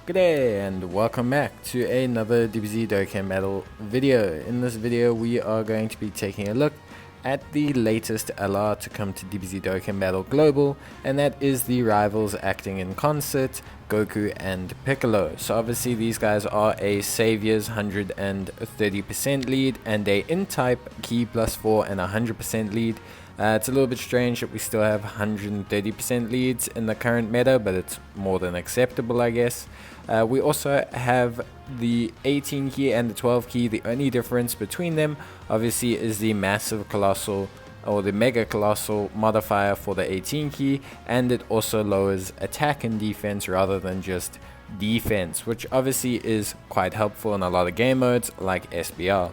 Good day and welcome back to another DBZ Dokkan Battle video. In this video we are going to be taking a look at the latest LR to come to DBZ Dokkan Battle Global, and that is the rivals acting in concert, Goku and Piccolo. So obviously these guys are a Savior's 130% lead and a in-type Ki +4 and 100% lead. It's a little bit strange that we still have 130% leads in the current meta, but it's more than acceptable, I guess. We also have the 18 key and the 12 key. The only difference between them obviously is the massive colossal or the mega colossal modifier for the 18 key, and it also lowers attack and defense rather than just defense, which obviously is quite helpful in a lot of game modes like SBR.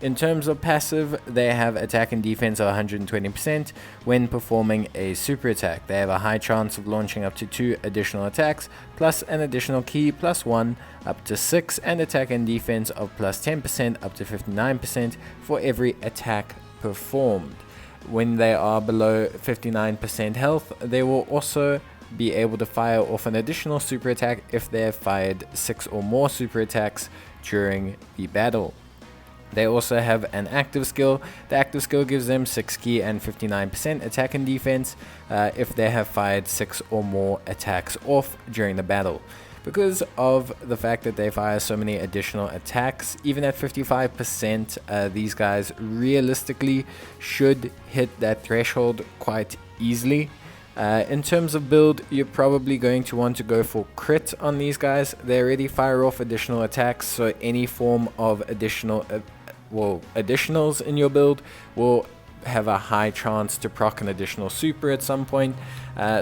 In terms of passive, they have attack and defense of 120% when performing a super attack. They have a high chance of launching up to 2 additional attacks, plus an additional key +1 up to 6, and attack and defense of +10% up to 59% for every attack performed. When they are below 59% health, they will also be able to fire off an additional super attack if they have fired 6 or more super attacks during the battle. They also have an active skill. The active skill gives them 6 key and 59% attack and defense if they have fired 6 or more attacks off during the battle. Because of the fact that they fire so many additional attacks, even at 55%, these guys realistically should hit that threshold quite easily. In terms of build, you're probably going to want to go for crit on these guys. They already fire off additional attacks, so any form of additionals in your build will have a high chance to proc an additional super at some point.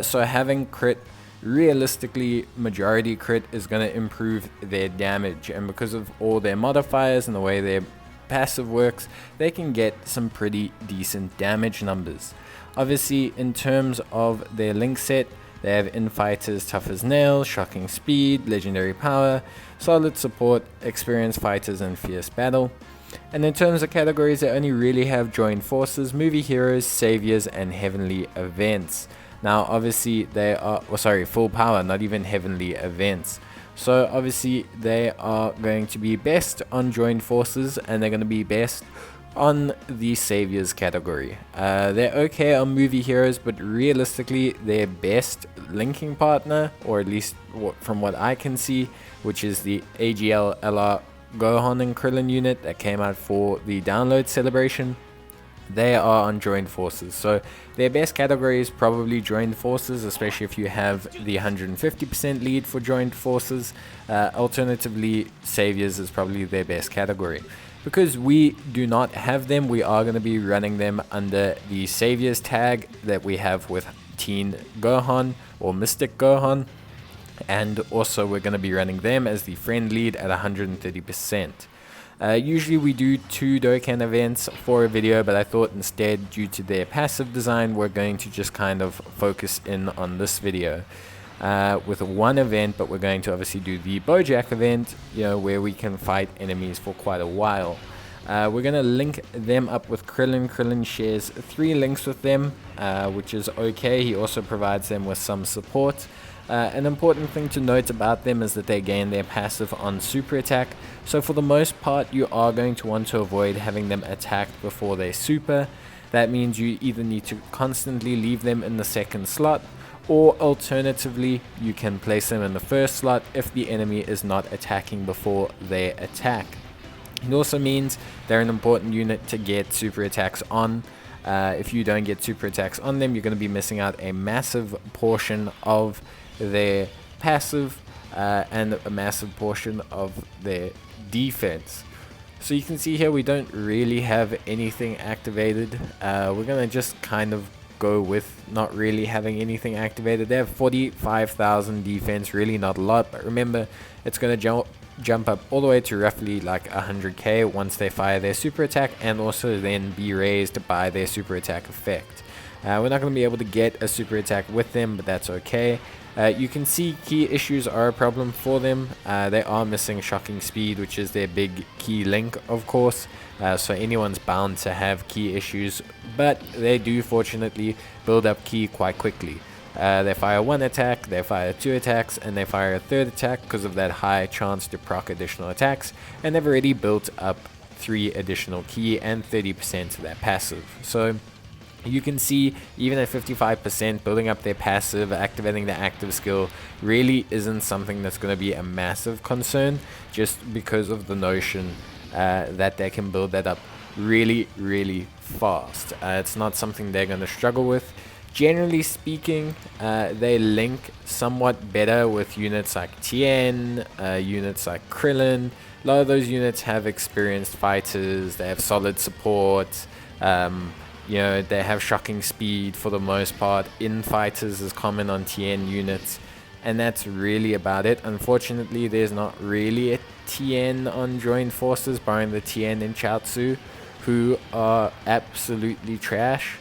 So having crit, realistically majority crit, is going to improve their damage, and because of all their modifiers and the way their passive works, they can get some pretty decent damage numbers. Obviously, in terms of their link set, they have in-fighters tough as nails, shocking speed, legendary power, solid support, experienced fighters, and fierce battle. And in terms of categories, they only really have joined forces, movie heroes, saviors, and heavenly events. Now obviously they are, full power, not even heavenly events. So obviously they are going to be best on joined forces, and they're going to be best on the saviors category. They're okay on movie heroes, but realistically their best linking partner, or at least from what I can see, which is the AGL LR Gohan and Krillin unit that came out for the download celebration, they are on joined forces. So their best category is probably joined forces, especially if you have the 150% lead for joined forces. Alternatively, saviors is probably their best category. Because we do not have them, we are going to be running them under the saviors tag that we have with Teen Gohan or Mystic Gohan. And also we're going to be running them as the friend lead at 130%. Usually we do 2 Dokkan events for a video, but I thought instead, due to their passive design, we're going to just kind of focus in on this video with 1 event, but we're going to obviously do the Bojack event, where we can fight enemies for quite a while. We're going to link them up with Krillin. Krillin shares 3 links with them, which is okay. He also provides them with some support. An important thing to note about them is that they gain their passive on super attack, so for the most part you are going to want to avoid having them attacked before they super. That means you either need to constantly leave them in the second slot, or alternatively you can place them in the first slot if the enemy is not attacking before they attack. It also means they're an important unit to get super attacks on. If you don't get super attacks on them, you're going to be missing out a massive portion of their passive and a massive portion of their defense. So you can see here we don't really have anything activated. We're going to just kind of go with not really having anything activated. They have 45,000 defense, really not a lot, but remember, it's going to jump up all the way to roughly like 100k once they fire their super attack, and also then be raised by their super attack effect. We're not going to be able to get a super attack with them, but that's okay. You can see key issues are a problem for them. They are missing shocking speed, which is their big key link, of course. So anyone's bound to have key issues, but they do fortunately build up key quite quickly. They fire one attack, they fire two attacks, and they fire a third attack because of that high chance to proc additional attacks, and they've already built up 3 additional ki and 30% to their passive. So you can see, even at 55%, building up their passive, activating the active skill really isn't something that's going to be a massive concern, just because of the notion that they can build that up really, really fast. It's not something they're going to struggle with. Generally speaking, they link somewhat better with units like Tien, units like Krillin. A lot of those units have experienced fighters, they have solid support, they have shocking speed for the most part. In fighters is common on Tien units, and that's really about it. Unfortunately, there's not really a Tien on joined forces, barring the Tien in Chaozu, who are absolutely trash.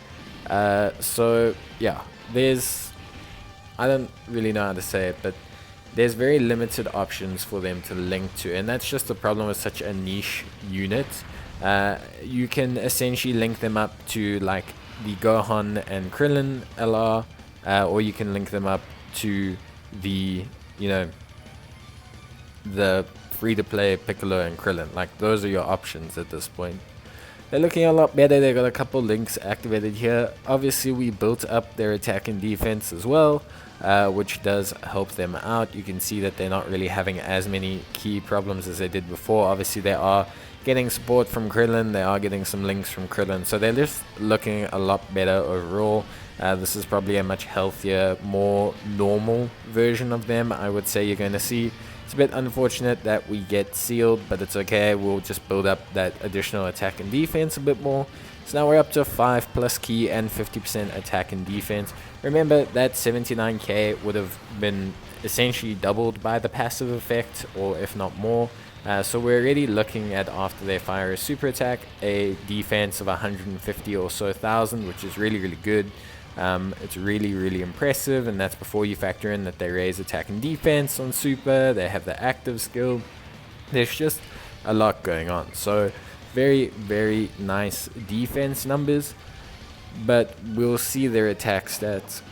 So yeah, I don't really know how to say it, but there's very limited options for them to link to, and that's just the problem with such a niche unit. You can essentially link them up to like the Gohan and Krillin LR, or you can link them up to the free-to-play Piccolo and Krillin. Like, those are your options at this point. They're looking a lot better. They got a couple links activated here. Obviously, we built up their attack and defense as well, which does help them out. You can see that they're not really having as many key problems as they did before. Obviously, they are getting support from Krillin. They are getting some links from Krillin. So they're just looking a lot better overall. This is probably a much healthier, more normal version of them, I would say you're going to see. It's a bit unfortunate that we get sealed, but it's okay. We'll just build up that additional attack and defense a bit more. So now we're up to 5+ ki and 50% attack and defense. Remember that 79k would have been essentially doubled by the passive effect, or if not more. So we're already looking at, after they fire a super attack, a defense of 150 or so thousand, which is really, really good. It's really, really impressive, and that's before you factor in that they raise attack and defense on super, they have the active skill. There's just a lot going on. So very, very nice defense numbers, but we'll see their attack stats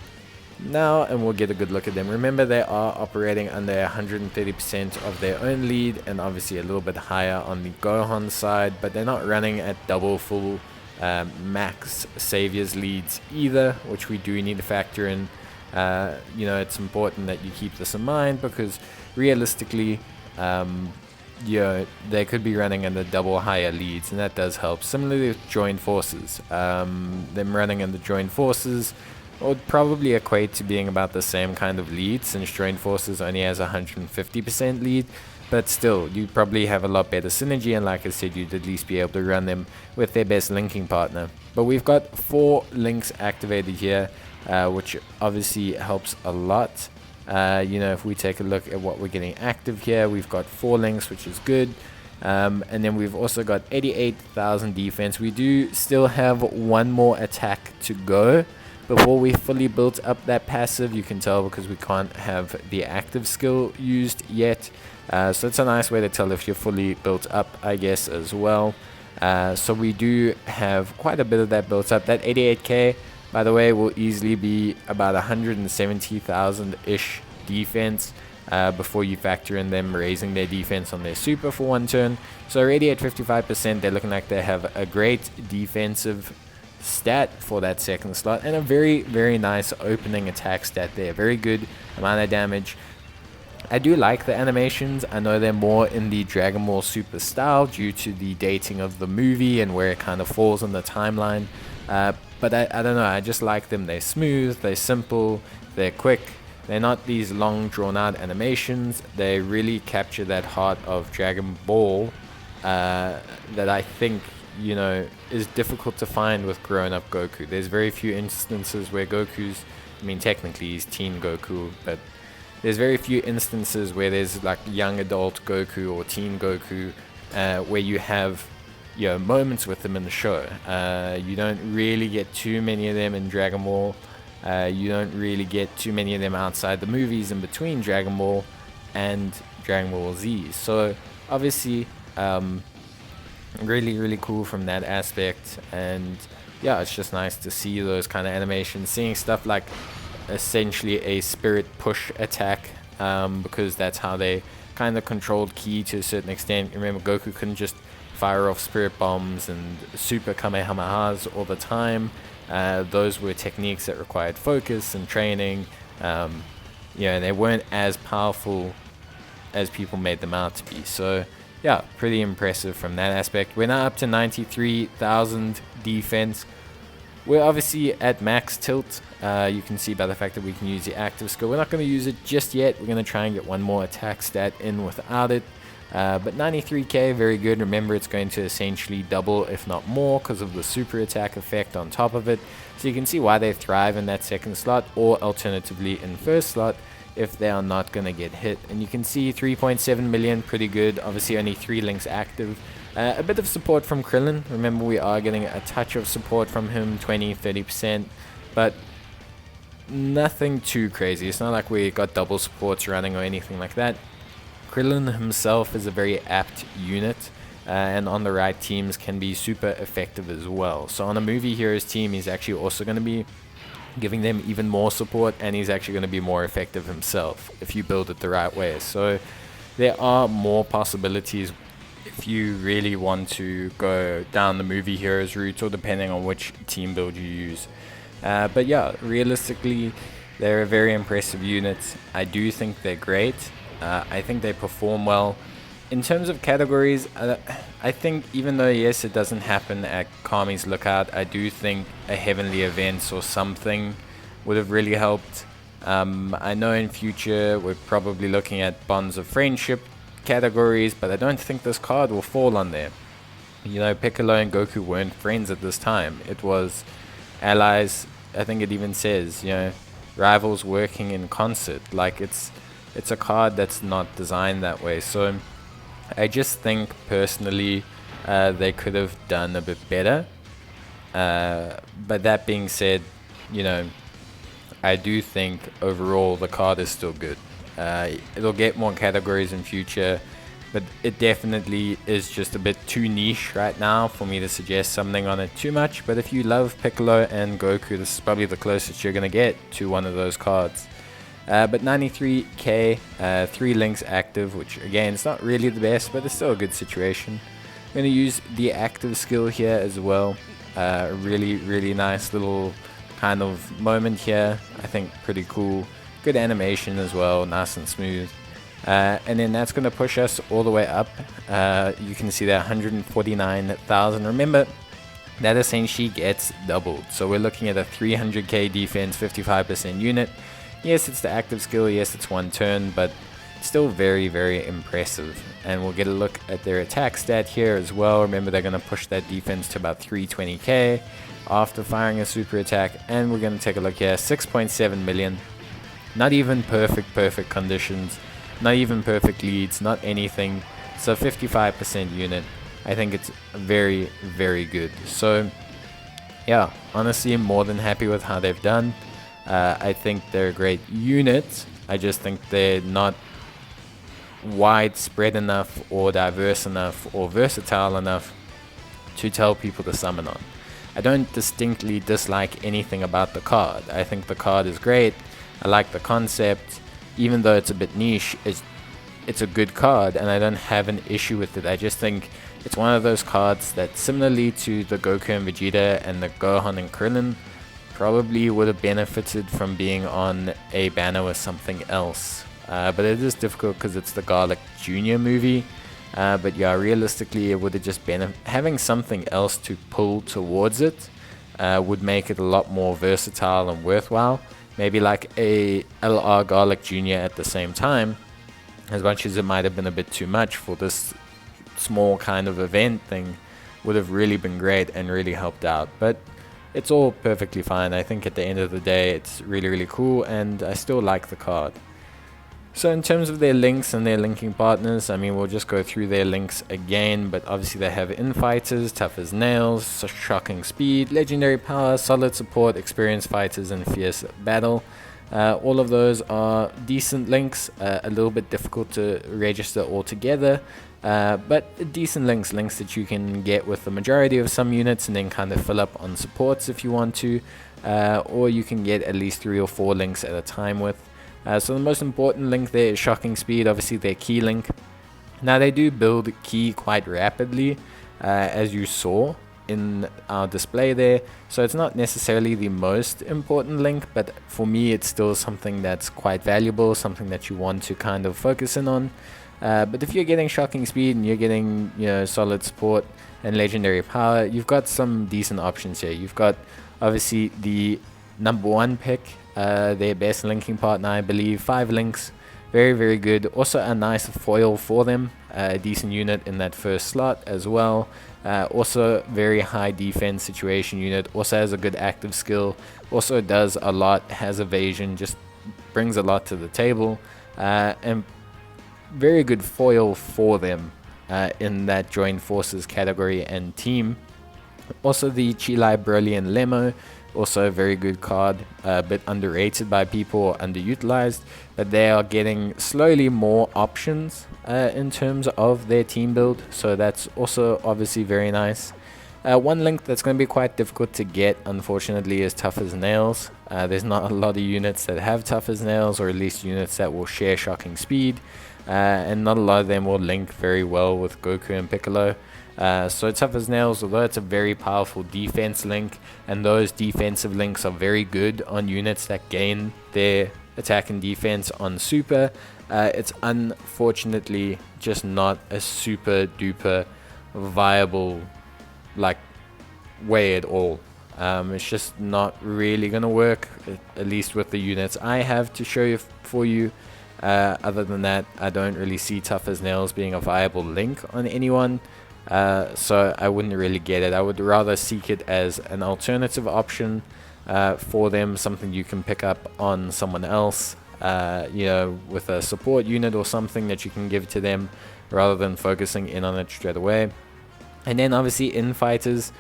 now and we'll get a good look at them. Remember, they are operating under 130% of their own lead, and obviously a little bit higher on the Gohan side, but they're not running at double full max saviors leads either, which we do need to factor in. It's important that you keep this in mind, because realistically they could be running in the double higher leads, and that does help. Similarly with joined forces, them running in the joined forces would probably equate to being about the same kind of lead, since joined forces only has 150% lead. But still, you probably have a lot better synergy, and like I said, you'd at least be able to run them with their best linking partner. But we've got 4 links activated here, which obviously helps a lot. If we take a look at what we're getting active here, we've got 4 links, which is good. And then we've also got 88,000 defense. We do still have 1 more attack to go before we fully built up that passive. You can tell because we can't have the active skill used yet. So it's a nice way to tell if you're fully built up, I guess, as well. So we do have quite a bit of that built up. That 88k, by the way, will easily be about 170,000-ish defense before you factor in them raising their defense on their super for 1 turn. So already at 55%, they're looking like they have a great defensive stat for that second slot, and a very, very nice opening attack stat there. Very good amount of damage. I do like the animations. I know they're more in the Dragon Ball Super style due to the dating of the movie and where it kind of falls on the timeline. But I don't know, I just like them. They're smooth, they're simple, they're quick. They're not these long drawn out animations. They really capture that heart of Dragon Ball that I think, is difficult to find with grown up Goku. There's very few instances where technically he's teen Goku, but there's very few instances where there's like young adult Goku or teen Goku, where you have moments with them in the show. You don't really get too many of them in Dragon Ball. You don't really get too many of them outside the movies in between Dragon Ball and Dragon Ball Z. So obviously, really, really cool from that aspect. And yeah, it's just nice to see those kind of animations, seeing stuff like essentially a spirit push attack, because that's how they kind of controlled Ki to a certain extent. Remember, Goku couldn't just fire off spirit bombs and super kamehamehas all the time. Those were techniques that required focus and training. They weren't as powerful as people made them out to be. So yeah, pretty impressive from that aspect. We're now up to 93,000 defense. We're obviously at max tilt. You can see by the fact that we can use the active skill. We're not going to use it just yet. We're going to try and get one more attack stat in without it. But 93k, very good. Remember, it's going to essentially double, if not more, because of the super attack effect on top of it. So you can see why they thrive in that second slot, or alternatively in first slot, if they are not going to get hit. And you can see 3.7 million, pretty good. Obviously only 3 links active. A bit of support from Krillin. Remember, we are getting a touch of support from him, 20-30%, but nothing too crazy. It's not like we got double supports running or anything like that. Krillin himself is a very apt unit, and on the right teams can be super effective as well. So on a movie heroes team, he's actually also going to be giving them even more support, and he's actually going to be more effective himself if you build it the right way. So there are more possibilities if you really want to go down the movie heroes route, or depending on which team build you use. But yeah, realistically, they're a very impressive unit. I do think they're great. I think they perform well. In terms of categories, I think even though, yes, it doesn't happen at Kami's Lookout, I do think a Heavenly Events or something would have really helped. I know in future we're probably looking at Bonds of Friendship categories, but I don't think this card will fall on there. Piccolo and Goku weren't friends at this time. It was allies. I think it even says, rivals working in concert. Like, it's a card that's not designed that way. So I just think personally they could have done a bit better. But that being said, I do think overall the card is still good. It'll get more categories in future, but it definitely is just a bit too niche right now for me to suggest something on it too much. But if you love Piccolo and Goku, this is probably the closest you're going to get to one of those cards. But 93k, 3 links active, which again, it's not really the best, but it's still a good situation. I'm going to use the active skill here as well. Really, really nice little kind of moment here. I think pretty cool. Good animation as well, nice and smooth. And then that's going to push us all the way up. You can see that 149,000. Remember, that essentially gets doubled. So we're looking at a 300k defense, 55% unit. Yes, it's the active skill. Yes, it's one turn, but still very, very impressive. And we'll get a look at their attack stat here as well. Remember, they're going to push that defense to about 320k after firing a super attack. And we're going to take a look here. 6.7 million. Not even perfect conditions. Not even perfect leads. Not anything. So 55% unit. I think it's very, very good. So yeah, honestly, I'm more than happy with how they've done. I think they're a great unit. I just think they're not widespread enough or diverse enough or versatile enough to tell people to summon on. I don't distinctly dislike anything about the card. I think the card is great. I like the concept. Even though it's a bit niche, it's a good card, and I don't have an issue with it. I just think it's one of those cards that, similarly to the Goku and Vegeta and the Gohan and Krillin, probably would have benefited from being on a banner with something else. But it is difficult because it's the Garlic Jr. movie. But yeah, realistically, it would have just been having something else to pull towards it would make it a lot more versatile and worthwhile. Maybe like a LR Garlic Jr. at the same time, as much as it might have been a bit too much for this small kind of event thing, would have really been great and really helped out. But it's all perfectly fine. I think at the end of the day, it's really, really cool, and I still like the card. So in terms of their links and their linking partners, I mean, we'll just go through their links again, but obviously they have infighters, tough as nails, shocking speed, legendary power, solid support, experienced fighters, and fierce battle. All of those are decent links, a little bit difficult to register altogether, but decent links that you can get with the majority of some units and then kind of fill up on supports if you want to. or you can get at least 3 or 4 links at a time with. So the most important link there is Shocking Speed, obviously their key link. Now they do build key quite rapidly, as you saw in our display there, so it's not necessarily the most important link, but for me it's still something that's quite valuable, something that you want to kind of focus in on. But if you're getting Shocking Speed and you're getting, you know, solid support and legendary power, you've got some decent options here. You've got obviously the number 1 pick, their best linking partner, I believe, 5 links, very good. Also a nice foil for them, a decent unit in that first slot as well. Also very high defense situation unit, also has a good active skill, also does a lot, has evasion, just brings a lot to the table, and very good foil for them in that joined forces category and team. Also the Chilai Brilliant Lemo, also a very good card, a bit underrated by people, underutilized, but they are getting slowly more options in terms of their team build, so that's also obviously very nice. One link that's going to be quite difficult to get, unfortunately, is Tough as Nails. There's not a lot of units that have Tough as Nails, or at least units that will share Shocking Speed, and not a lot of them will link very well with Goku and Piccolo. So Tough as Nails, although it's a very powerful defense link, and those defensive links are very good on units that gain their attack and defense on super, it's unfortunately just not a super duper viable way at all. It's just not really gonna work, at least with the units I have to show you for you. Other than that, I don't really see Tough as Nails being a viable link on anyone. So I wouldn't really get it. I would rather seek it as an alternative option for them, something you can pick up on someone else, you know, with a support unit or something that you can give to them, rather than focusing in on it straight away. And then obviously in fighters,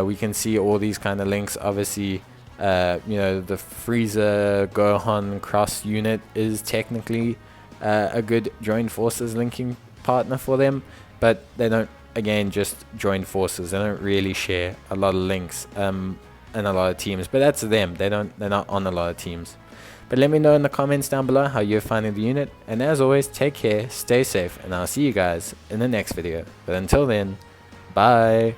we can see all these kind of links. Obviously, you know, the Frieza Gohan cross unit is technically a good joined forces linking partner for them, but they don't, again, just join forces. They don't really share a lot of links and a lot of teams, but that's them. They're not on a lot of teams. But let me know in the comments down below how you're finding the unit, and as always, take care, stay safe, and I'll see you guys in the next video. But until then, bye.